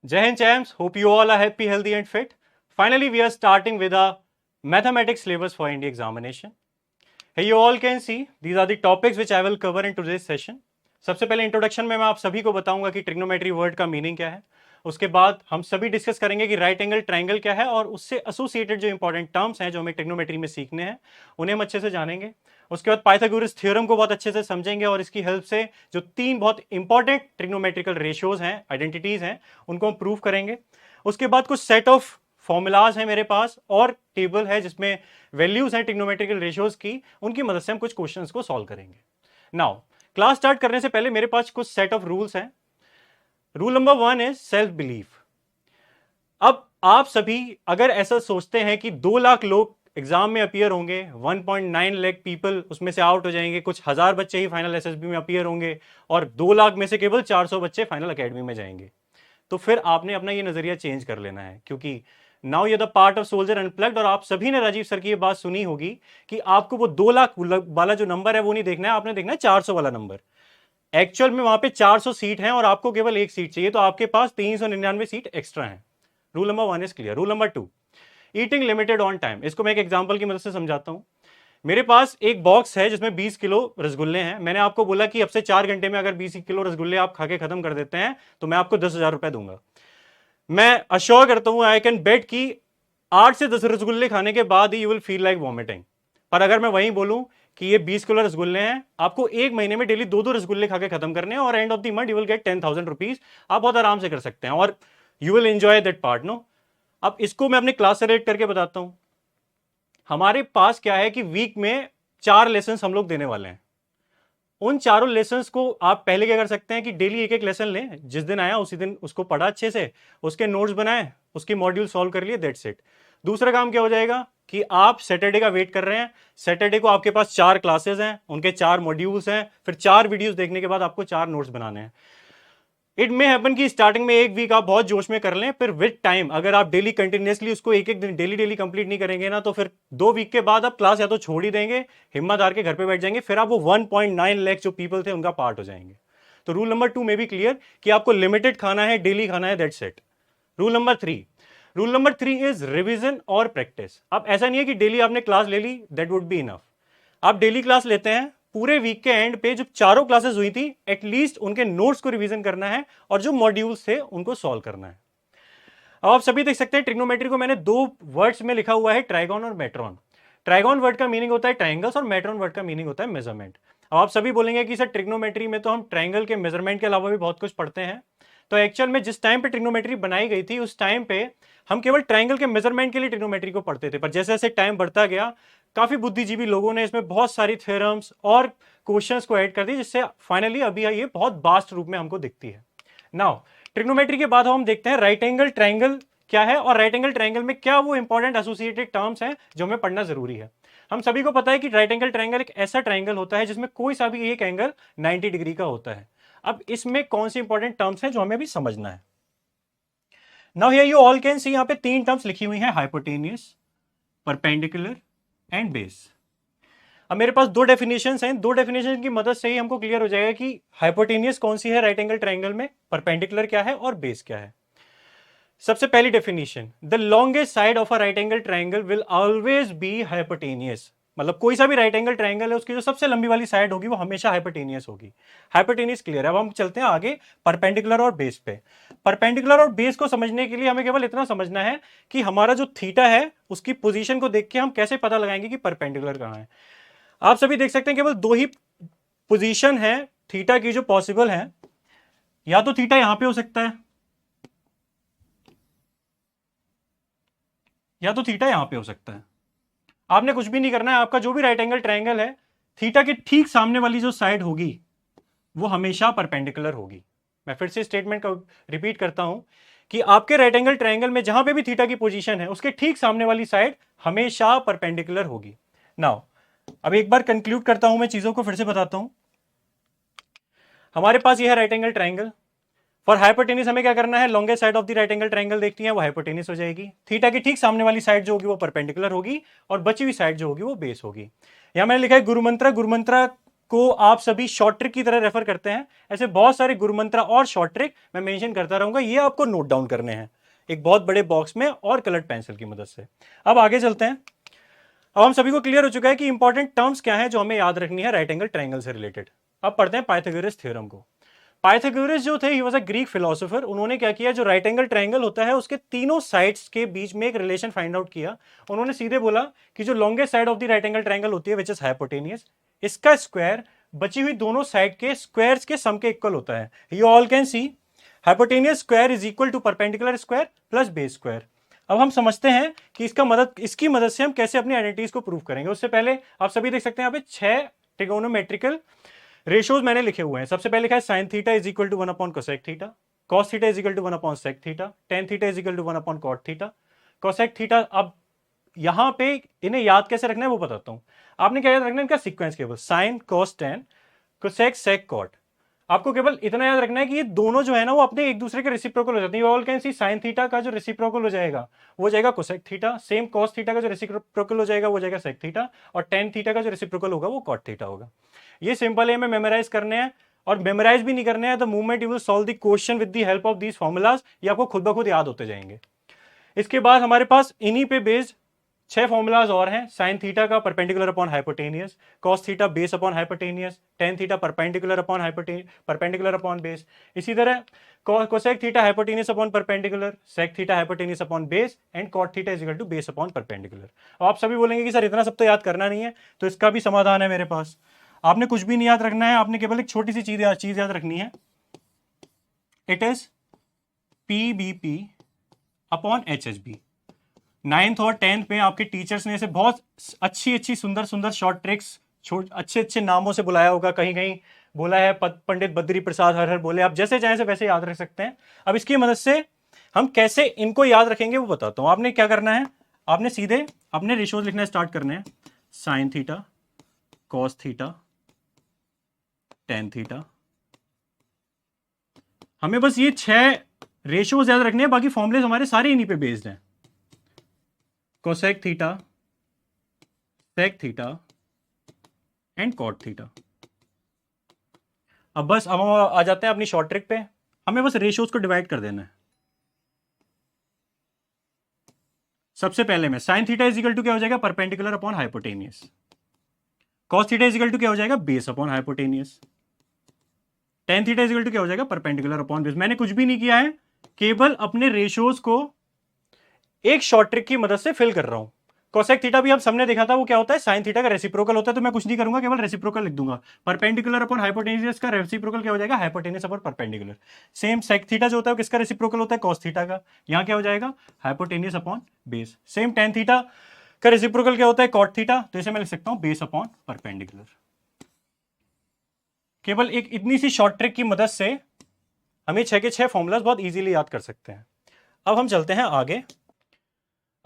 Jai Hind champs, hope you all are happy, healthy and fit. Finally, we are starting with a mathematics syllabus for India examination. Here you all can see, these are the topics which I will cover in today's session. सबसे पहले introduction में मैं आप सभी को बताऊंगा कि trigonometry word का मीनिंग क्या है। उसके बाद हम सभी डिस्कस करेंगे कि राइट एंगल ट्राइंगल क्या है और उससे एसोसिएटेड जो इंपॉर्टेंट टर्म्स हैं जो हमें ट्रिग्नोमेट्री में सीखने हैं उन्हें हम अच्छे से जानेंगे। उसके बाद पाइथागोरस थ्योरम को बहुत अच्छे से समझेंगे और इसकी हेल्प से जो तीन बहुत इंपॉर्टेंट ट्रिग्नोमेट्रिकल रेशियोज हैं, आइडेंटिटीज हैं, उनको हम प्रूव करेंगे। उसके बाद कुछ सेट ऑफ फॉर्मूलाज हैं मेरे पास और टेबल है जिसमें वैल्यूज हैं ट्रिग्नोमेट्रिकल रेशियोज की, उनकी मदद से हम कुछ क्वेश्चंस को सॉल्व करेंगे। नाउ क्लास स्टार्ट करने से पहले मेरे पास कुछ सेट ऑफ रूल्स हैं। Rule number 1 is self belief. अब आप सभी अगर ऐसा सोचते हैं कि 2 लाख लोग एग्जाम में अपीयर होंगे, 1.9 लाख पीपल उसमें से आउट हो जाएंगे, कुछ हजार बच्चे ही फाइनल एसएसबी में अपीयर होंगे और 2 लाख में से केवल 400 बच्चे फाइनल एकेडमी में जाएंगे, तो फिर आपने अपना ये नजरिया चेंज कर लेना है, क्योंकि नाउ ये the part of soldier unplugged. और आप सभी ने राजीव सर की ये बात सुनी होगी कि आपको वो 2 लाख वाला जो नंबर है वो नहीं देखना है, आपने देखना है 400 वाला नंबर। एक्चुअल में वहां पे 400 सीट हैं और आपको केवल एक सीट चाहिए, तो आपके पास 399 सीट एक्स्ट्रा हैं। Rule number 1 is clear. Rule number 2, eating limited on time. इसको मैं एक एग्जांपल की मदद से समझाता हूं। मेरे पास एक बॉक्स है जिसमें 20 किलो रसगुल्ले हैं। मैंने आपको बोला कि अब से 4 घंटे में अगर 20 किलो रसगुल्ले आप खा के खत्म कर देते हैं तो मैं आपको 10,000 रुपए दूंगा। मैं अश्योर करता हूं, आई कैन बेट कि 8 से 10 रसगुल्ले खाने के बाद ही you will feel like vomiting. पर अगर मैं वहीं बोलूं कि ये 20 किलो रसगुल्ले हैं, आपको एक महीने में डेली 2-2 रसगुल्ले खा के खत्म करने हैं और end of the month you will get 10,000 rupees. आप बहुत आराम से कर सकते हैं और you will enjoy that part. No, अब इसको मैं अपनी क्लास से रिलेट करके बताता हूं। हमारे पास क्या है कि वीक में 4 लेसन हम लोग देने वाले हैं। उन चारों लेसन्स को आप पहले क्या कर सकते हैं कि डेली एक एक लेसन लें, जिस दिन आया उसी दिन उसको पढ़ा अच्छे से, उसके नोट्स बनाए, उसकी मॉड्यूल सॉल्व कर लिए, दैट्स इट। दूसरा काम क्या हो जाएगा कि आप सैटरडे का वेट कर रहे हैं। सैटरडे को आपके पास 4 क्लासेस हैं, उनके 4 मॉड्यूल्स हैं, फिर 4 वीडियोस देखने के बाद आपको 4 नोट्स बनाने हैं। इट मे हैपन कि स्टार्टिंग में एक वीक आप बहुत जोश में कर लें, फिर विद टाइम अगर आप डेली कंटिन्यूसली उसको एक एक दिन डेली कंप्लीट नहीं करेंगे ना, तो फिर 2 वीक के बाद आप क्लास या तो छोड़ ही देंगे, हिम्मत हार के घर पे बैठ जाएंगे, फिर आप वो 1.9 लाख जो पीपल थे उनका पार्ट हो जाएंगे। तो रूल नंबर 2 में भी क्लियर कि आपको लिमिटेड खाना है, डेली खाना है, that's it. Rule number 3 is revision और प्रैक्टिस। अब ऐसा नहीं है कि डेली आपने क्लास ले ली, दैट वुड बी इनफ। आप डेली क्लास लेते हैं, पूरे वीक के एंड पे जो चारों क्लासेस हुई थी एटलीस्ट उनके नोट्स को रिवीजन करना है और जो मॉड्यूल्स थे उनको सॉल्व करना है। अब आप सभी देख सकते हैं ट्रिग्नोमेट्री को मैंने 2 वर्ड्स में लिखा हुआ है, ट्राइगोन और मेट्रॉन। ट्राइगोन वर्ड का मीनिंग होता है ट्राइंगल्स और मेट्रॉन वर्ड का मीनिंग होता है मेजरमेंट। अब आप सभी बोलेंगे कि सर ट्रिग्नोमेट्री में तो हम ट्राइंगल के मेजरमेंट के अलावा भी बहुत कुछ पढ़ते हैं। तो एक्चुअल में जिस टाइम पे ट्रिग्नोमेट्री बनाई गई थी उस टाइम पे हम केवल ट्राइंगल के मेजरमेंट के लिए ट्रिग्नोमेट्री को पढ़ते थे, पर जैसे जैसे टाइम बढ़ता गया काफी बुद्धिजीवी लोगों ने इसमें बहुत सारी थ्योरम्स और क्वेश्चंस को ऐड कर दी, जिससे फाइनली अभी ये बहुत वास्ट रूप में हमको दिखती है। नाउ ट्रिग्नोमेट्री के बाद हम देखते हैं राइट एंगल ट्राइंगल क्या है और राइट एंगल ट्राइंगल में क्या वो इंपॉर्टेंट एसोसिएटेड टर्म्स हैं जो हमें पढ़ना जरूरी है। हम सभी को पता है कि राइट एंगल ट्राइंगल एक ऐसा ट्राइंगल होता है जिसमें कोई सा भी एक एंगल 90 डिग्री का होता है। अब इसमें कौन सी इंपॉर्टेंट टर्म्स हैं जो हमें भी समझना है। Now here you all can सी, यहां पे 3 टर्म्स लिखी हुई हैं, हाइपोटेनियस, परपेंडिकुलर एंड बेस। अब मेरे पास 2 डेफिनेशंस हैं, 2 डेफिनेशन की मदद से ही हमको क्लियर हो जाएगा कि हाइपोटेनियस कौन सी है राइट एंगल ट्राइंगल में, परपेंडिकुलर क्या है और बेस क्या है। सबसे पहली definition, the longest side of a right angle triangle will always be hypotenuse. मतलब कोई सा भी राइट एंगल ट्राइंगल है उसकी जो सबसे लंबी वाली साइड होगी वो हमेशा हाइपोटेनियस होगी। हाइपोटेनियस क्लियर है। अब हम चलते हैं आगे परपेंडिकुलर और बेस पे। परपेंडिकुलर और बेस को समझने के लिए हमें केवल इतना समझना है कि हमारा जो थीटा है उसकी पोजीशन को देख के हम कैसे पता लगाएंगे कि परपेंडिकुलर कहां है। आप सभी देख सकते हैं केवल 2 ही पोजीशन है थीटा की जो पॉसिबल है। या तो थीटा यहां पे हो सकता है या तो थीटा यहां पे हो सकता है। आपने कुछ भी नहीं करना है, आपका जो भी राइट एंगल ट्राइंगल है थीटा के ठीक सामने वाली जो साइड होगी वो हमेशा परपेंडिकुलर होगी। मैं फिर से स्टेटमेंट को रिपीट करता हूं कि आपके राइट एंगल ट्राइंगल में जहां पे भी थीटा की पोजीशन है उसके ठीक सामने वाली साइड हमेशा परपेंडिकुलर होगी। नाउ अब एक बार कंक्लूड करता हूं, मैं चीजों को फिर से बताता हूं। हमारे पास यह है right angle triangle. For hypotenuse हमें क्या करना है, longest side of the right angle triangle देखती है, वो हाइपोटेनिस हो जाएगी। थीटा की ठीक सामने वाली साइड जो होगी वो परपेंडिकुलर होगी और बची हुई साइड जो होगी वो बेस होगी। यहां मैंने लिखा है गुरुमंत्र। गुरुमंत्र को आप सभी शॉर्ट ट्रिक की तरह रेफर करते हैं। ऐसे बहुत सारे गुरुमंत्र और शॉर्ट ट्रिक मैं मेंशन करता रहूंगा, ये आपको नोट डाउन करने हैं एक बहुत बड़े बॉक्स में और कलर्ड पेंसिल की मदद से। अब आगे चलते हैं। अब हम सभी को क्लियर हो चुका है कि इंपॉर्टेंट टर्म्स क्या है जो हमें याद रखनी है राइट एंगल ट्रायंगल से रिलेटेड। अब पढ़ते हैं पाइथागोरस थ्योरम को। पाइथागोरस जो थे, he was a Greek philosopher. उन्होंने क्या किया, जो राइट एंगल ट्रायंगल होता है उसके तीनों साइड्स के बीच में एक रिलेशन फाइंड आउट किया। उन्होंने सीधे बोला कि जो longest side of the right angle triangle होती है विच इज हाइपोटेनियस, इसका स्क्वायर बची हुई दोनों साइड के स्क्वायर्स के सम के इक्वल होता है। You all can see hypotenuse square is equal to perpendicular square plus base square. अब हम समझते हैं कि इसकी मदद से हम कैसे अपनी आइडेंटिटीज को प्रूव करेंगे। उससे पहले आप सभी देख सकते हैं यहाँ पे 6 ट्रिगोनोमेट्रिकल रेशियोज मैंने लिखे हुए हैं। सबसे पहले लिखा है sine theta is equal to 1 upon cosec theta, cos theta is equal to 1 upon sec theta, tan theta is equal to 1 upon cot theta, cosec theta. अब यहां पे इन्हें याद कैसे रखना है वो बताता हूं। आपने क्या याद रखना है, इनका सीक्वेंस केवल sine cos tan cosec sec cot. आपको केवल इतना याद रखना है कि ये दोनों जो है ना वो अपने एक दूसरे के रेसिप्रोकल हो जाते हैं। All can C sign theta का जो रेसिप्रोकल हो जाएगा वो जाएगा cosec theta, same cos theta का जो रेसिप्रोकल हो जाएगा वो जाएगा सेक थीटा, और टेन थीटा का जो रेसिप्रोकल होगा वो कॉट थीटा होगा। ये सिंपल है, हमें मेमोराइज करने हैं और मेमोराइज भी नहीं करने हैं। The movement you will solve the question with the help of these formulas, ये आपको खुद ब खुद याद होते जाएंगे। इसके बाद हमारे पास इन्हीं पे बेस्ड 6 फॉर्मूलाज और हैं। साइन थीटा का perpendicular upon hypotenuse, cos theta base upon hypotenuse, tan theta perpendicular upon base. इसी तरह cosec theta hypotenuse upon perpendicular, sec theta hypotenuse upon base and cot theta is equal to base upon perpendicular. अब आप सभी बोलेंगे कि sir इतना सब तो याद करना नहीं है, तो इसका भी समाधान है मेरे पास। आपने कुछ भी नहीं याद रखना है, आपने केवल एक छोटी सी चीज याद रखनी है। It is PBP upon HHB। 9th और 10th में आपके टीचर्स ने इसे बहुत अच्छी सुंदर शॉर्ट ट्रिक्स अच्छे नामों से बुलाया होगा। कहीं कहीं बोला है पंडित बद्री प्रसाद हर हर बोले। आप जैसे चाहें वैसे याद रख सकते हैं। अब इसकी मदद से हम कैसे इनको याद रखेंगे वो बताता हूं। आपने क्या करना है, आपने सीधे अपने रेशियोज लिखना स्टार्ट करने हैं। Sine theta, cos theta, tan theta. हमें बस ये 6 रेशियोज याद रखने हैं, बाकी फॉर्मुलेज हमारे सारे इन्हीं पे बेस्ड हैं। Cosec theta, sec theta and cot theta. अब हम आ जाते हैं अपनी शॉर्ट ट्रिक पे। हमें बस रेशियोज को डिवाइड कर देना है। सबसे पहले में sine theta is equal to क्या हो जाएगा, perpendicular upon hypotenuse. Cos theta is equal to क्या हो जाएगा, base upon hypotenuse. Tan theta is equal to क्या हो जाएगा, परपेंडिकुलर अपॉन बेस। मैंने कुछ भी नहीं किया है, केवल अपने रेशियोज को एक शॉर्ट ट्रिक की मदद से फिल कर रहा हूं। कोसेक थीटा भी हम सबने देखा था, वो क्या होता है, साइन थीटा का रेसिप्रोकल होता है। तो मैं कुछ नहीं करूंगा, केवल रेसिप्रोकल लिख दूंगा। परपेंडिकुलर अपॉन हाइपोटेनियस का रेसिप्रोकल क्या हो जाएगा, hypotenuse upon perpendicular. Same sec theta जो होता है किसका रेसिप्रोकल होता है, कॉस थीटा का। यहां क्या हो जाएगा, hypotenuse upon base. Same ten theta का रेसिप्रोकल क्या होता है, कॉट थीटा। तो इसे मैं लिख सकता हूं बेस अपॉन परपेंडिकुलर। केवल एक इतनी सी शॉर्ट ट्रिक की मदद से हम 6 के 6 फॉर्मूलाज बहुत इजीली याद कर सकते हैं। अब हम चलते हैं आगे।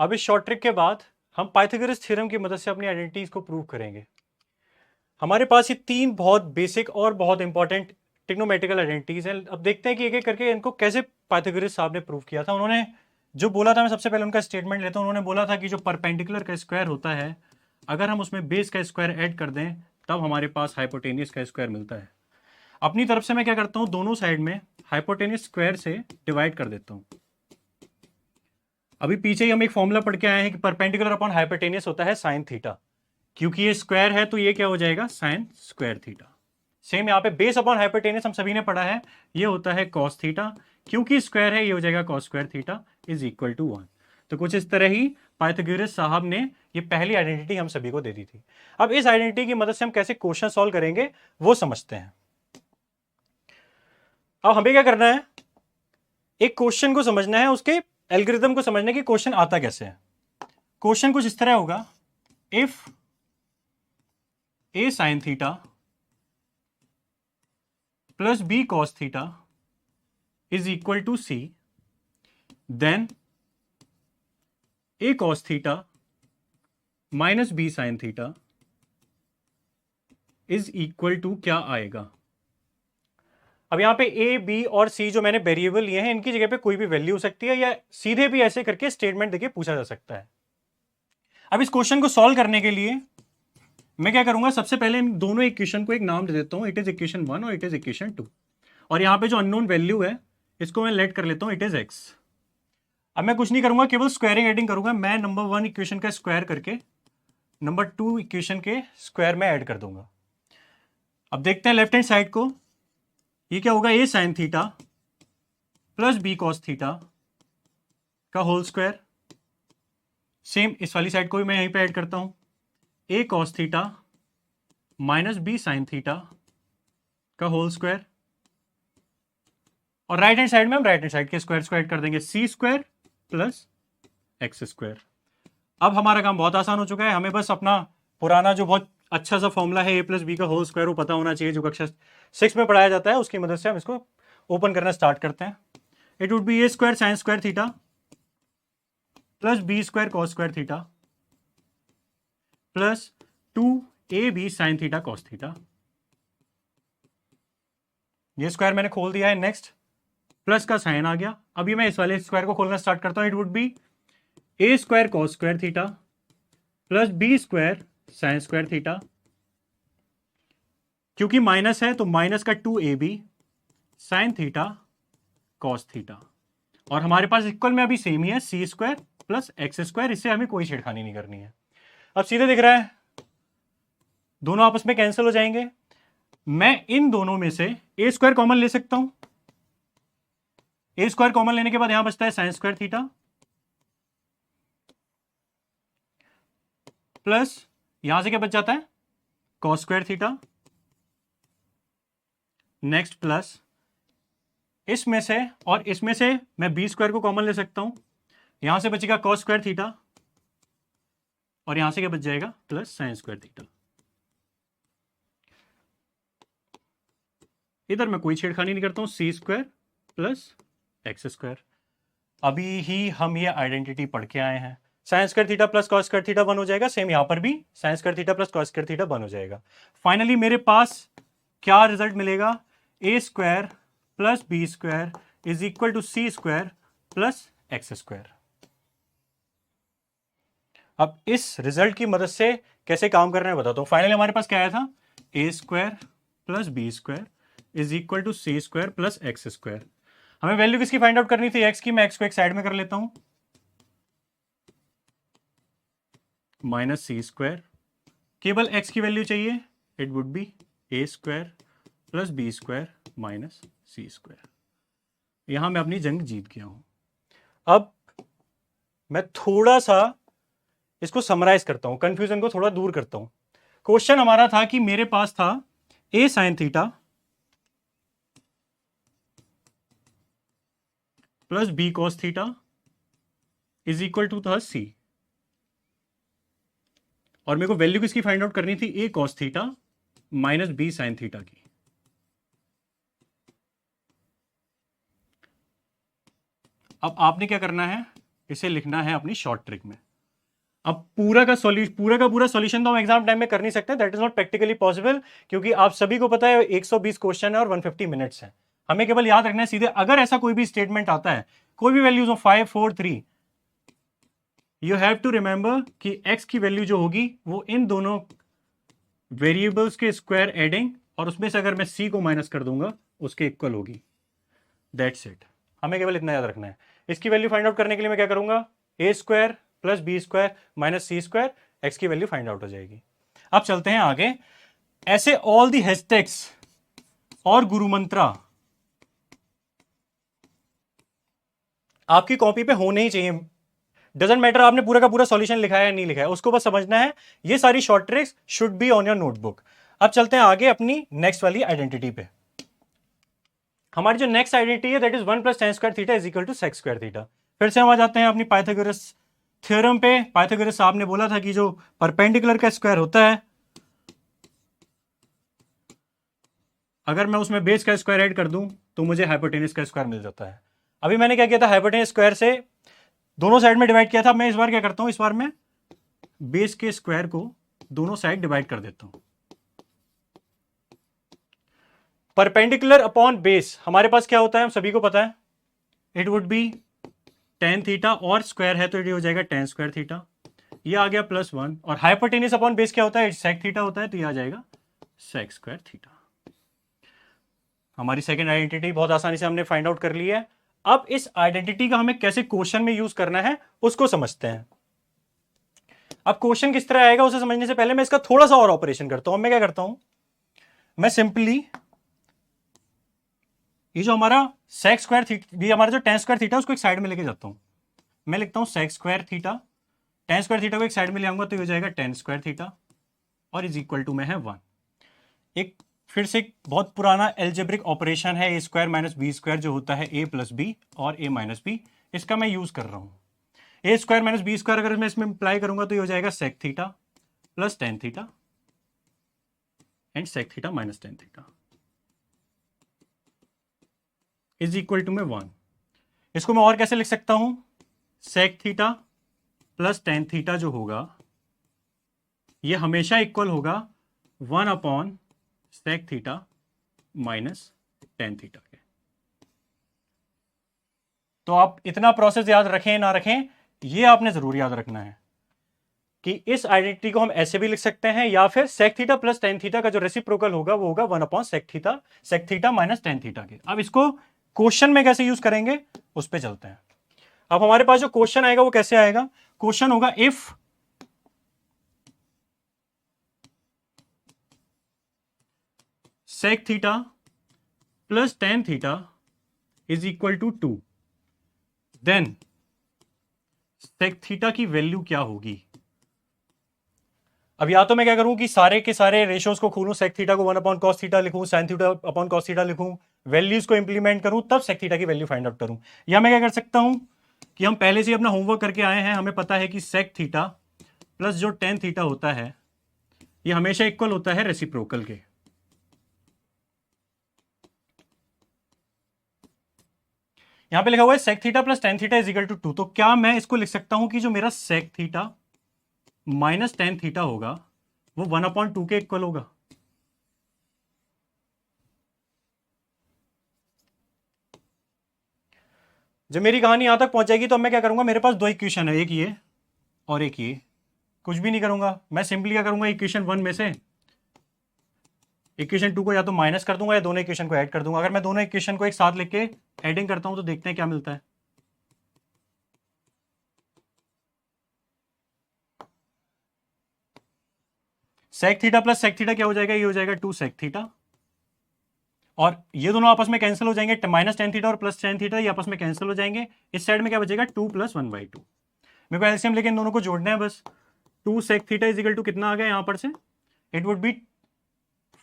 अब इस शॉर्ट ट्रिक के बाद हम पाइथागोरस थ्योरम की मदद से अपनी आइडेंटिटीज को प्रूव करेंगे। हमारे पास ये 3 बहुत बेसिक और बहुत इंपॉर्टेंट ट्रिग्नोमेट्रिकल आइडेंटिटीज हैं। अब देखते हैं कि एक एक करके इनको कैसे पाइथागोरस साहब ने प्रूव किया था। उन्होंने जो बोला था, मैं सबसे पहले उनका स्टेटमेंट लेता हूं। उन्होंने बोला था कि जो परपेंडिकुलर का स्क्वायर होता है, अगर हम उसमें बेस का स्क्वायर ऐड कर दें तब हमारे पास हाइपोटेनियस का स्क्वायर मिलता है। अपनी तरफ से मैं क्या करता हूं, दोनों साइड में हाइपोटेनियस स्क्वायर से डिवाइड कर देता हूं। अभी पीछे ही हम एक फॉर्मूला पढ़ के आए हैं कि परपेंडिकुलर अपॉन हाइपोटेनियस होता है साइन थीटा। क्योंकि ये स्क्वायर है तो ये क्या हो जाएगा, साइन स्क्वायर थीटा। सेम यहाँ पे बेस अपॉन हाइपोटेनियस हम सभी ने पढ़ा है, ये होता है कॉस थीटा। क्योंकि स्क्वायर है ये हो जाएगा cos square theta is equal to 1। तो कुछ इस तरह ही पाइथागोरस साहब ने ये पहली आइडेंटिटी हम सभी को दे दी थी। अब इस आइडेंटिटी की मदद से हम कैसे क्वेश्चन सॉल्व करेंगे वो समझते हैं। अब हमें क्या करना है, एक क्वेश्चन को समझना है, उसके एल्गोरिथम को समझना है कि क्वेश्चन आता कैसे है। क्वेश्चन कुछ इस तरह होगा, if a sine theta plus B cos theta is equal to c, then a cos theta minus B sine theta is equal to क्या आएगा। अब यहां पे ए बी और सी जो मैंने वेरिएबल लिए हैं, इनकी जगह पे कोई भी वैल्यू हो सकती है या सीधे भी ऐसे करके स्टेटमेंट देके पूछा जा सकता है। अब इस क्वेश्चन को सॉल्व करने के लिए मैं क्या करूंगा, सबसे पहले इन दोनों इक्वेशन को एक नाम दे देता हूं, इट इज इक्वेशन 1 और इट इज इक्वेशन 2, और यहाँ पे जो अननोन वैल्यू है इसको मैं लेट कर लेता हूं इट इज एक्स। अब मैं कुछ नहीं करूंगा, केवल स्क्वायरिंग एडिंग करूंगा। मैं नंबर 1 इक्वेशन का स्क्वायर करके नंबर 2 इक्वेशन के स्क्वायर में ऐड कर दूंगा। अब देखते हैं लेफ्ट हैंड साइड को, ये क्या होगा, A sine theta plus B cos theta का होल स्क्वायर। सेम इस वाली साइड को भी मैं यहीं पे ऐड करता हूं, A cos theta minus B sine theta का होल स्क्वायर। और राइट हैंड साइड में हम राइट हैंड साइड के स्क्वायर को ऐड कर देंगे, C square plus X square. अब हमारा काम बहुत आसान हो चुका है, हमें बस अपना पुराना जो बहुत अच्छा सा फॉर्मूला है ए प्लस बी का होल स्क्वायर वो पता होना चाहिए, जो कक्षा 6 में पढ़ाया जाता है, उसकी मदद से हम इसको ओपन करना स्टार्ट करते हैं। It would be a square sine square theta plus B square cos square theta plus 2ab sine theta cos theta. ये स्क्वायर मैंने खोल दिया है। नेक्स्ट प्लस का साइन आ गया, अभी मैं इस वाले स्क्वायर को खोलना स्टार्ट करता हूं। It would be a square cos square theta plus B square sine square theta, क्योंकि माइनस है तो माइनस का 2ab sine theta cos theta, और हमारे पास इक्वल में अभी सेम ही है, सी स्क्वायर प्लस एक्स स्क्वायर, इससे हमें कोई छेड़खानी नहीं करनी है। अब सीधे दिख रहा है दोनों आपस में कैंसिल हो जाएंगे। मैं इन दोनों में से ए स्क्वायर कॉमन ले सकता हूं, ए स्क्वायर कॉमन लेने के बाद यहां बचता है साइन स्क्वायर थीटा प्लस यहां से क्या बच जाता है, cos square theta. Next plus इसमें से और इसमें से मैं बी स्क्वायर को कॉमन ले सकता हूं, यहां से बचेगा कॉस स्क्वायर थीटा और यहां से क्या बच जाएगा, प्लस साइन स्क्वायर थीटा। इधर मैं कोई छेड़खानी नहीं करता हूं, C square plus X square. अभी ही हम ये आइडेंटिटी पढ़ के आए हैं, sine square theta plus cos square theta 1 हो जाएगा, सेम यहां पर भी sine square theta plus cos square theta 1 हो जाएगा। फाइनली मेरे पास क्या रिजल्ट मिलेगा, A square plus B square is equal to C square plus X square. अब इस रिजल्ट की मदद से कैसे काम करना है बताता हूं। फाइनली हमारे पास क्या आया था, A square plus B square is equal to C square plus X square. हमें वैल्यू किसकी फाइंड आउट करनी थी, एक्स की। मैं एक्स को एक साइड में कर लेता हूं, माइनस सी स्क्वायर, केवल एक्स की वैल्यू चाहिए, it would be a square plus B square minus c square. यहां मैं अपनी जंग जीत गया हूं। अब मैं थोड़ा सा इसको समराइज करता हूं, कंफ्यूजन को थोड़ा दूर करता हूं। क्वेश्चन हमारा था कि मेरे पास था a sine theta plus B cos theta is equal to था सी, और मेरे को वैल्यू किसकी फाइंड आउट करनी थी, a cos theta minus B sine theta की। अब आपने क्या करना है, इसे लिखना है अपनी शॉर्ट ट्रिक में। अब पूरा का पूरा सॉल्यूशन तो हम एग्जाम टाइम में कर नहीं सकते, that is not practically possible, क्योंकि आप सभी को पता है 120 क्वेश्चन है और 150 मिनट्स है। हमें केवल याद रखना है सीधे, अगर ऐसा कोई भी स्टेटमेंट आता है, कोई भी वैल्यूज हो 5, 4, 3, यू हैव टू रिमेंबर कि x की वैल्यू जो होगी वो इन दोनों वेरिएबल्स के स्क्वायर एडिंग, और उसमें से अगर मैं c को माइनस कर दूंगा उसके इक्वल होगी। दैट्स इट, हमें केवल इतना याद रखना है। इसकी वैल्यू फाइंड आउट करने के लिए मैं क्या करूंगा, a square plus B square minus c square, x की वैल्यू फाइंड आउट हो जाएगी। अब चलते हैं आगे। ऐसे ऑल दी हैशटैग्स और गुरु मंत्रा आपकी कॉपी पे होने ही चाहिए। डजंट मैटर आपने पूरा का पूरा सॉल्यूशन लिखा है या नहीं लिखा है, उसको बस समझना है। ये सारी short tricks should be on your notebook. अब चलते हैं आगे अपनी नेक्स्ट वाली आइडेंटिटी पे। हमारी जो नेक्स्ट आइडेंटिटी है that is 1 plus tan square theta is equal to sec square theta. फिर से हम आ जाते हैं अपनी पाइथागोरस थ्योरम पे। पाइथागोरस साहब ने बोला था कि जो परपेंडिकुलर का स्क्वायर होता है, अगर मैं उसमें बेस का स्क्वायर ऐड कर दूं तो मुझे हाइपोटेनस का स्क्वायर मिल जाता है। अभी मैंने क्या किया था, हाइपोटेनस स्क्वायर से दोनों साइड में डिवाइड किया था। मैं इस बार क्या करता हूं, इस बार मैं बेस के स्क्वायर को दोनों साइड डिवाइड कर देता हूं। परपेंडिकुलर अपॉन बेस हमारे पास क्या होता है, हम सभी को पता है, it would B tan theta, और स्क्वायर है तो ये हो जाएगा tan स्क्वायर थीटा। ये आ गया +1 और हाइपोटेनियस अपॉन बेस क्या होता है, सेक थीटा होता है, तो ये आ जाएगा सेक स्क्वायर थीटा। हमारी सेकंड आइडेंटिटी बहुत आसानी से हमने फाइंड आउट कर ली है। अब इस आइडेंटिटी का हमें कैसे क्वेश्चन में यूज करना है उसको समझते हैं। अब क्वेश्चन किस तरह आएगा उसे समझने से पहले मैं इसका थोड़ा सा और ऑपरेशन करता हूं। मैं क्या करता हूं, मैं सिंपली ये जो हमारा सेक स्क्वायर थीटा, ये हमारा जो टेन स्क्वायर थीटा उसको एक साइड में लेके जाता हूं। मैं लिखता हूं sec square theta, tan square theta को एक साइड में ले आऊंगा तो ये हो जाएगा टेन स्क्वायर थीटा और इज इक्वल टू में है 1। एक फिर से एक बहुत पुराना एल्जेब्रिक ऑपरेशन है ए स्क्वायर माइनस बी स्क्वायर जो होता है ए प्लस बी और ए माइनस बी, इसका मैं यूज कर रहा हूं। A square minus b square अगर मैं इसमें अप्लाई करूंगा तो ये हो जाएगा sec theta plus tan theta and sec theta minus tan theta is equal to में 1। इसको मैं और कैसे लिख सकता हूं, sec theta plus tan theta जो होगा ये हमेशा इक्वल होगा 1 upon sec theta minus tan theta के। तो आप इतना प्रोसेस याद रखें ना रखें, ये आपने जरूर याद रखना है कि इस आइडेंटिटी को हम ऐसे भी लिख सकते हैं या फिर sec theta plus tan theta का जो रेसिप्रोकल होगा वो होगा 1 upon sec theta minus tan theta के। अब इसको क्वेश्चन में कैसे यूज करेंगे उस पर चलते हैं। अब हमारे पास जो क्वेश्चन आएगा वो कैसे आएगा, क्वेश्चन होगा if sec theta plus tan theta is equal to 2 then sec theta की वैल्यू क्या होगी। अब या तो मैं क्या करूं कि सारे के सारे रेशियोज को खोलूं, सेक थीटा को 1 अपॉन कॉस थीटा लिखूं, sign theta upon cos theta लिखूं, वैल्यूज को इंप्लीमेंट करूं, तब सेक थीटा की वैल्यू फाइंड आउट करूं। या मैं क्या कर सकता हूं कि हम पहले से अपना होमवर्क करके आए हैं, हमें पता है कि सेक थीटा प्लस जो टेन थीटा होता है ये हमेशा इक्वल होता है रेसिप्रोकल के। यहां पे लिखा हुआ है sec theta plus tan theta is equal to 2, तो क्या मैं इसको लिख सकता हूं कि जो मेरा sec theta minus tan theta होगा वो 1 अपॉन 2 के इक्वल होगा। जब मेरी कहानी यहां तक पहुंच जाएगी तो मैं क्या करूंगा, मेरे पास दो इक्वेशन है, एक ये और एक ये। कुछ भी नहीं करूंगा, मैं सिंपली क्या करूंगा, इक्वेशन 1 में से इक्वेशन 2 को या तो माइनस कर दूंगा या दोनों इक्वेशन को ऐड कर दूंगा। अगर मैं दोनों इक्वेशन को एक साथ लिख के एडिंग करता हूं तो देखते हैं क्या मिलता है। Sec theta plus sec theta क्या हो जाएगा, ये हो जाएगा 2 सेक थीटा और ये दोनों आपस में कैंसिल हो जाएंगे, माइनस टेन थीटा और प्लस टेन थीटा ये आपस में कैंसिल हो जाएंगे। इस साइड में क्या बचेगा 2 प्लस 1/2। मेरे को एलसीएम लेके इन दोनों को जोड़ना है बस। 2 sec theta is equal to कितना आ गया यहां पर से, इट वुड बी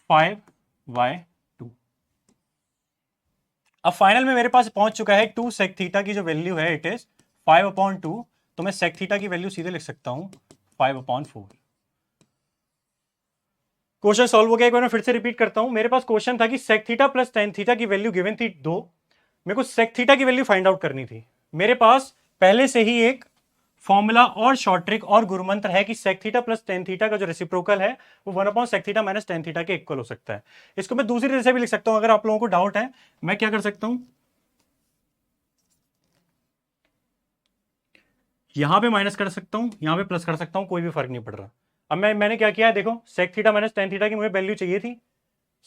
5/2। अब फाइनल में मेरे पास पहुंच चुका है 2 सेक थीटा की जो वैल्यू है इट इज 5/2, तो मैं सेक थीटा की वैल्यू सीधे लिख सकता हूं 5/4। क्वेश्चन सॉल्व हो गया। एक बार मैं फिर से रिपीट करता हूं, मेरे पास क्वेश्चन था कि sec theta plus tan theta की वैल्यू गिवन थी 2, मेरे को सेक थीटा की वैल्यू फाइंड आउट करनी थी। मेरे पास पहले से ही एक फॉर्मूला और शॉर्ट ट्रिक और गुरुमंत्र है कि sec theta plus tan theta का जो रेसिप्रोकल है वो 1 upon sec theta minus tan theta के इक्वल हो सकता है। इसको मैं दूसरी तरह से भी लिख सकता हूं, अगर आप लोगों को डाउट है मैं क्या कर सकता हूं, यहां पे माइनस कर सकता हूं, यहां पे प्लस कर सकता हूं, कोई भी फर्क नहीं पड़ रहा। अब मैंने क्या किया है, देखो sec theta minus tan theta की मुझे वैल्यू चाहिए थी,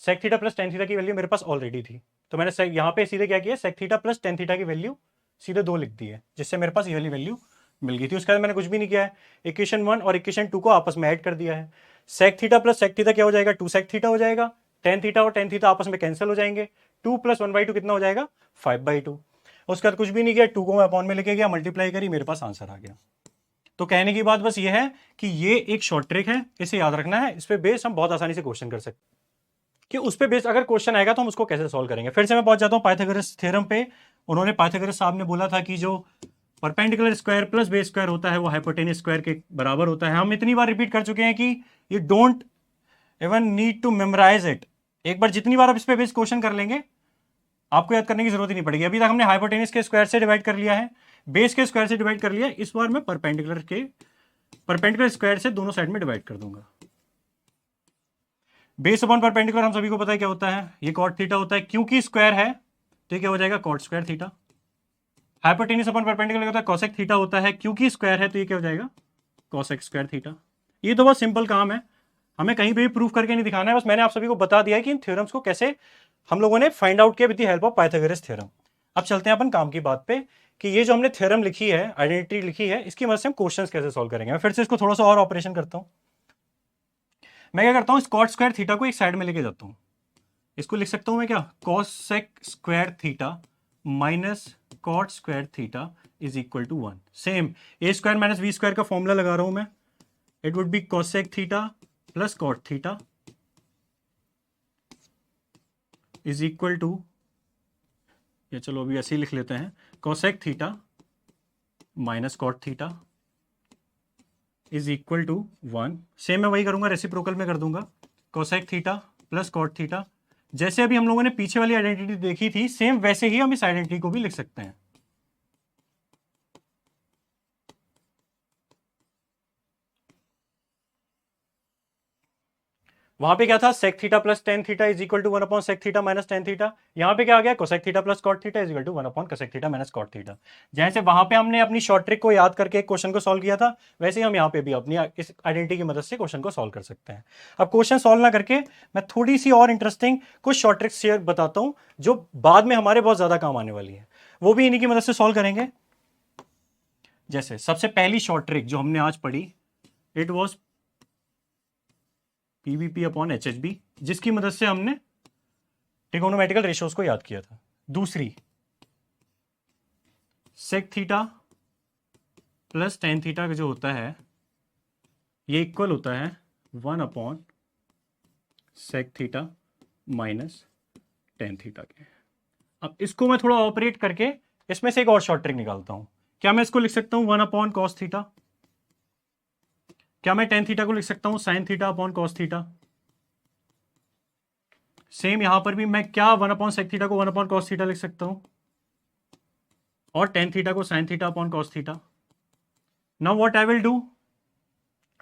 sec theta plus tan theta की वैल्यू मेरे पास ऑलरेडी थी, तो मैंने यहां पे सीधे क्या किया, sec theta plus tan theta की वैल्यू सीधे 2 लिख दी है, जिससे मेरे पास ये वाली वैल्यू मिल गई थी। उसके बाद मैंने कुछ भी नहीं किया है, इक्वेशन 1 और इक्वेशन 2 को आपस में ऐड कर दिया है। Sec theta plus sec theta क्या हो जाएगा, 2 सेक थीटा हो जाएगा, टेन थीटा और टेन थीटा आपस में कैंसिल हो जाएंगे, 2 प्लस 1/2 कितना हो जाएगा 5/2। उसके बाद कुछ भी नहीं किया, 2 को मैं अपॉन में लेके गया, मल्टीप्लाई करी, मेरे पास आंसर आ गया। तो कहने की बात बस ये है कि ये एक शॉर्ट ट्रिक है, इसे याद रखना है, इस पे बेस हम बहुत आसानी से क्वेश्चन कर सकते हैं कि उस पे बेस अगर क्वेश्चन आएगा तो हम उसको कैसे सॉल्व करेंगे। फिर से मैं पहुंच जाता हूं पाइथागोरस थ्योरम पे। उन्होंने पाइथागोरस साहब ने बोला था कि जो perpendicular square plus base square होता है वो हाइपोटेनस स्क्वायर के बराबर होता है। हम इतनी बार रिपीट कर चुके हैं कि you don't even need to memorise it. एक बार जितनी बार आप इस पे बेस क्वेश्चन कर लेंगे आपको याद करने की जरूरत ही नहीं पड़ेगी। अभी तक हमने हाइपोटेनस के स्क्वायर से डिवाइड कर लिया है, बेस के स्क्वायर से डिवाइड कर लिया, इस बार मैं परपेंडिकुलर स्क्वायर से दोनों साइड में डिवाइड कर दूंगा। बेस अपॉन परपेंडिकुलर हम सभी को पता है क्या होता है, ये कॉट थीटा होता है, क्योंकि स्क्वायर है तो ये क्या हो जाएगा cot square theta. Hypotenuse upon perpendicular होता है कॉसेक थीटा होता है, क्योंकि स्क्वायर है तो ये क्या हो जाएगा कॉस एक्स स्क्वायर थीटा। ये तो बहुत सिंपल काम है, हमें कहीं पे भी प्रूफ करके नहीं दिखाना है, बस मैंने आप सभी को बता दिया है कि इन थ्योरम्स को कैसे हम लोगों ने फाइंड आउट किया with the help of Pythagoras theorem. अब चलते हैं अपन काम की बात पे कि ये जो हमने थ्योरम लिखी है, आइडेंटिटी लिखी है, इसकी मदद से हम क्वेश्चंस कैसे सॉल्व करेंगे। मैं फिर से इसको थोड़ा सा और ऑपरेशन करता हूं। मैं क्या करता हूं, कॉट स्क्वायर थीटा को एक साइड में लेके जाता हूं। इसको लिख सकता हूं मैं क्या, cosec square theta minus cot square theta is equal to 1। Same a square minus b square का फॉर्मूला लगा रहा हूं मैं। It would be cosec theta plus cot theta is equal to, या चलो अभी ऐसे ही लिख लेते हैं, cosec theta minus cot theta is equal to 1। Same मैं वही करूंगा, रेसिप्रोकल में कर दूंगा, cosec theta plus cot theta. जैसे अभी हम लोगों ने पीछे वाली आइडेंटिटी देखी थी, सेम वैसे ही हम इस आइडेंटिटी को भी लिख सकते हैं। वहां पे क्या था, sec theta plus tan theta is equal to 1 upon sec theta minus tan theta. यहां पे क्या आ गया, cosec theta plus cot theta is equal to 1 upon cosec theta minus cot theta. जैसे वहां पे हमने अपनी शॉर्ट ट्रिक को याद करके एक क्वेश्चन को सॉल्व किया था, वैसे ही हम यहाँ पे भी अपनी इस आइडेंटिटी की मदद से क्वेश्चन को सॉल्व कर सकते हैं। अब क्वेश्चन सॉल्व ना करके मैं थोड़ी सी और इंटरेस्टिंग कुछ शॉर्ट ट्रिक्स शेयर बताता हूं जो बाद में हमारे बहुत ज्यादा काम आने वाली है, वो भी इन्हीं की मदद से सॉल्व करेंगे। जैसे सबसे पहली शॉर्ट ट्रिक जो हमने आज पढ़ी, it was PVP upon HHB, जिसकी मदद से हमने ट्रिगोनोमेट्रिकल रेशियोज को याद किया था। दूसरी, sec theta plus tan theta का जो होता है, ये इक्वल होता है 1 upon sec theta minus tan theta के। अब इसको मैं थोड़ा ऑपरेट करके इसमें से एक और शॉर्ट ट्रिक निकालता हूं। क्या मैं इसको लिख सकता हूं 1 अपॉन कॉस थीटा? क्या मैं टेन थीटा को लिख सकता हूं sign theta upon cos theta? Same यहां पर भी मैं क्या 1 अपॉन सेक थीटा को 1 अपॉन कॉस थीटा लिख सकता हूं, और टेन थीटा को sign theta upon cos theta. Now what I will do,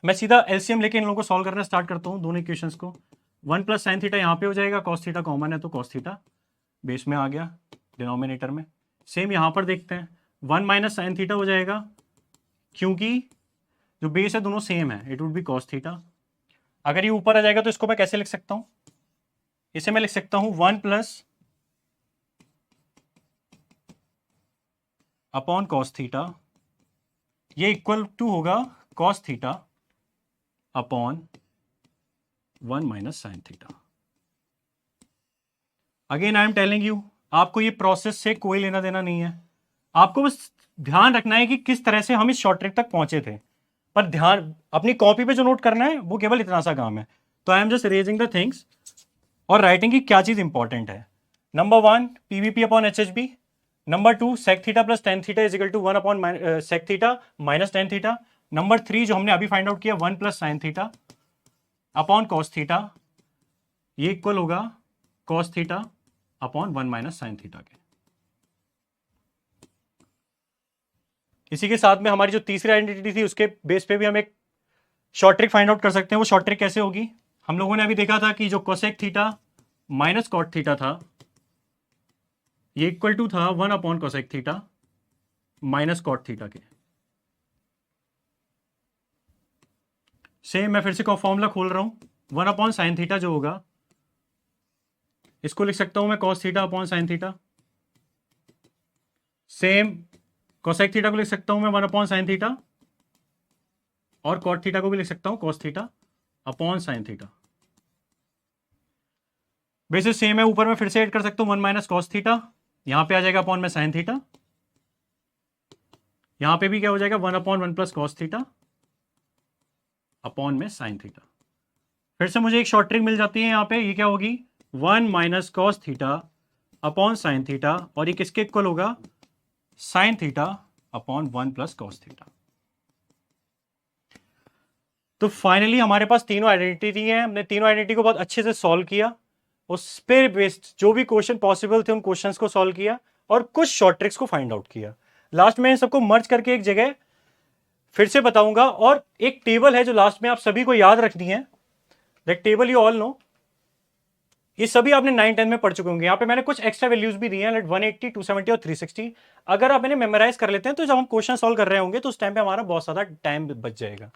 मैं सीधा एलसीएम लेके इन लोगों को सॉल्व करना स्टार्ट करता हूं, दोनों इक्वेशंस को। 1 प्लस साइन थीटा यहां पे हो जाएगा, कॉस थीटा कॉमन है तो कॉस थीटा बेस में आ गया डिनोमिनेटर में। सेम यहां पर देखते हैं, 1 माइनस साइन थीटा हो जाएगा, क्योंकि जो बेस है दोनों सेम है, it would B cos theta. अगर ये ऊपर आ जाएगा तो इसको मैं कैसे लिख सकता हूं, इसे मैं लिख सकता हूं 1 प्लस अपॉन कॉस थीटा, ये इक्वल टू होगा cos theta upon 1 minus sine theta. Again I am telling you, आपको ये प्रोसेस से कोई लेना देना नहीं है, आपको बस ध्यान रखना है कि किस तरह से हम इस शॉर्ट ट्रिक तक पहुंचे थे। पर ध्यान अपनी कॉपी पे जो नोट करना है वो केवल इतना सा काम है। तो I am just raising the things और राइटिंग की क्या चीज इंपॉर्टेंट है। Number 1 PVP upon HHB, number 2 sec theta plus tan theta is equal to 1 upon sec theta minus tan theta. Number 3 जो हमने अभी फाइंड आउट किया 1 plus sine theta upon cos theta, ये इक्वल होगा cos theta upon 1 minus sine theta के। इसी के साथ में हमारी जो तीसरी आइडेंटिटी थी उसके बेस पे भी हम एक शॉर्ट ट्रिक फाइंड आउट कर सकते हैं। वो शॉर्ट ट्रिक कैसे होगी, हम लोगों ने अभी देखा था कि जो cosec theta minus cot theta था, ये इक्वल टू था 1 upon cosec theta minus cot theta के। सेम मैं फिर से फॉर्मूला खोल रहा हूं, 1 अपॉन साइन थीटा जो होगा, इसको लिख सकता हूं मैं cos theta upon sine theta. Same cosec theta को लिख सकता हूं मैं 1 अपॉन साइन थीटा, और कॉट थीटा को भी लिख सकता हूं cos theta upon sine theta. Basis same है, ऊपर में फिर से ऐड कर सकता हूं 1 माइनस कॉस थीटा, यहां पे आ जाएगा अपॉन में साइन थीटा, यहां पे भी क्या हो जाएगा 1 upon 1 plus cos theta upon में साइन थीटा। फिर से मुझे एक शॉर्ट ट्रिक मिल जाती है यहां पे, ये क्या होगी 1 minus cos theta upon sine theta, और ये किसके इक्वल होगा sign theta upon 1 plus cos theta. तो फाइनली हमारे पास तीनों आइडेंटिटी है, हमने तीनों आइडेंटिटी को बहुत अच्छे से सॉल्व किया, उस पे बेस्ड जो भी क्वेश्चन पॉसिबल थे उन क्वेश्चंस को सॉल्व किया और कुछ शॉर्ट ट्रिक्स को फाइंड आउट किया। लास्ट में इन सबको मर्ज करके एक जगह फिर से बताऊंगा, और एक टेबल है जो लास्ट में आप सभी को याद रखनी है। That table you all know, ये सभी आपने 9-10 में पढ़ चुके होंगे। यहाँ पे मैंने कुछ एक्स्ट्रा वैल्यूज भी दी हैं, 180, 270 और 360। अगर आप इन्हें मेमोराइज कर लेते हैं तो जब हम क्वेश्चन सॉल्व कर रहे होंगे तो उस टाइम पे हमारा बहुत ज्यादा टाइम बच जाएगा।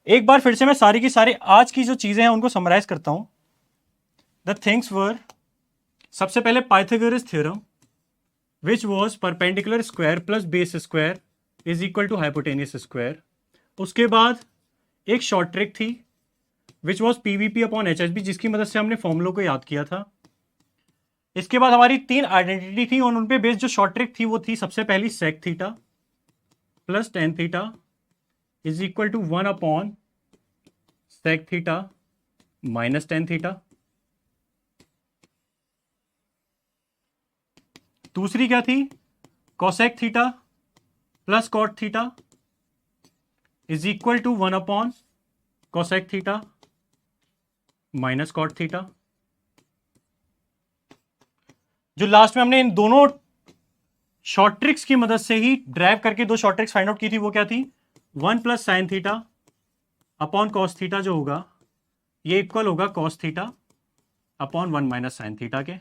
एक बार फिर से मैं सारी की सारी आज की जो चीजें हैं उनको समराइज करता हूं। द थिंग्स वर, सबसे पहले Pythagoras theorem which was perpendicular square plus base square is equal to hypotenuse square. उसके बाद एक शॉर्ट ट्रिक थी which was PVP upon HHB, जिसकी मदद से हमने फॉर्मूलों को याद किया था। इसके बाद हमारी 3 आइडेंटिटी थी और उन पे बेस्ड जो शॉर्ट ट्रिक थी वो थी सबसे पहली sec theta plus tan theta is equal to 1 upon sec theta minus tan theta. दूसरी क्या थी, cosec theta plus cot theta is equal to 1 upon cosec theta minus cot theta. जो लास्ट में हमने इन दोनों शॉर्ट ट्रिक्स की मदद से ही ड्राइव करके दो शॉर्ट ट्रिक्स फाइंड आउट की थी, वो क्या थी, 1 plus sine theta upon cos theta जो होगा ये इक्वल होगा cos theta upon 1 minus sine theta के।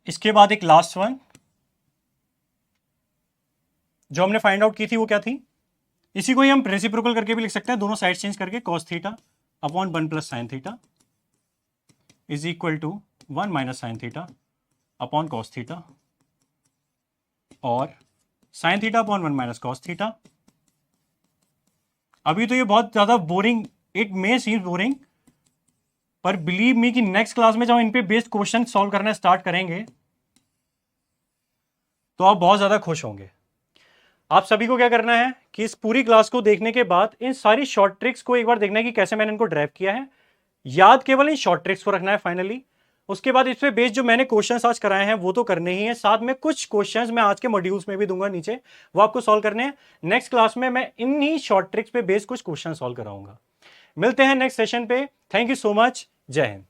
इसके बाद एक लास्ट वन जो हमने फाइंड आउट की थी वो क्या थी, इसी को ही हम रेसिप्रोकल करके भी लिख सकते हैं, दोनों साइड चेंज करके cos theta upon 1 plus sine theta is equal to 1 minus sine theta upon cos theta और sine theta upon 1 minus cos theta. अभी तो ये बहुत ज्यादा boring, it may seem boring, पर बिलीव मी कि नेक्स्ट क्लास में जब हम इन पे बेस्ड क्वेश्चन सॉल्व करना स्टार्ट करेंगे तो आप बहुत ज्यादा खुश होंगे। आप सभी को क्या करना है कि इस पूरी क्लास को देखने के बाद इन सारी शॉर्ट ट्रिक्स को एक बार देखना है कि कैसे मैंने इनको ड्राइव किया है, याद केवल इन शॉर्ट ट्रिक्स को रखना है फाइनली। उसके बाद इस पे बेस्ड जो मैंने क्वेश्चंस आज कराए हैं वो तो करने ही है, साथ में कुछ क्वेश्चंस मैं आज के मॉड्यूल्स में भी दूंगा नीचे, वो आपको सॉल्व करने हैं। नेक्स्ट क्लास में मैं इन्हीं शॉर्ट ट्रिक्स पे बेस्ड कुछ क्वेश्चन सॉल्व कराऊंगा। मिलते हैं नेक्स्ट सेशन पे। Thank you so much. जय हिंद।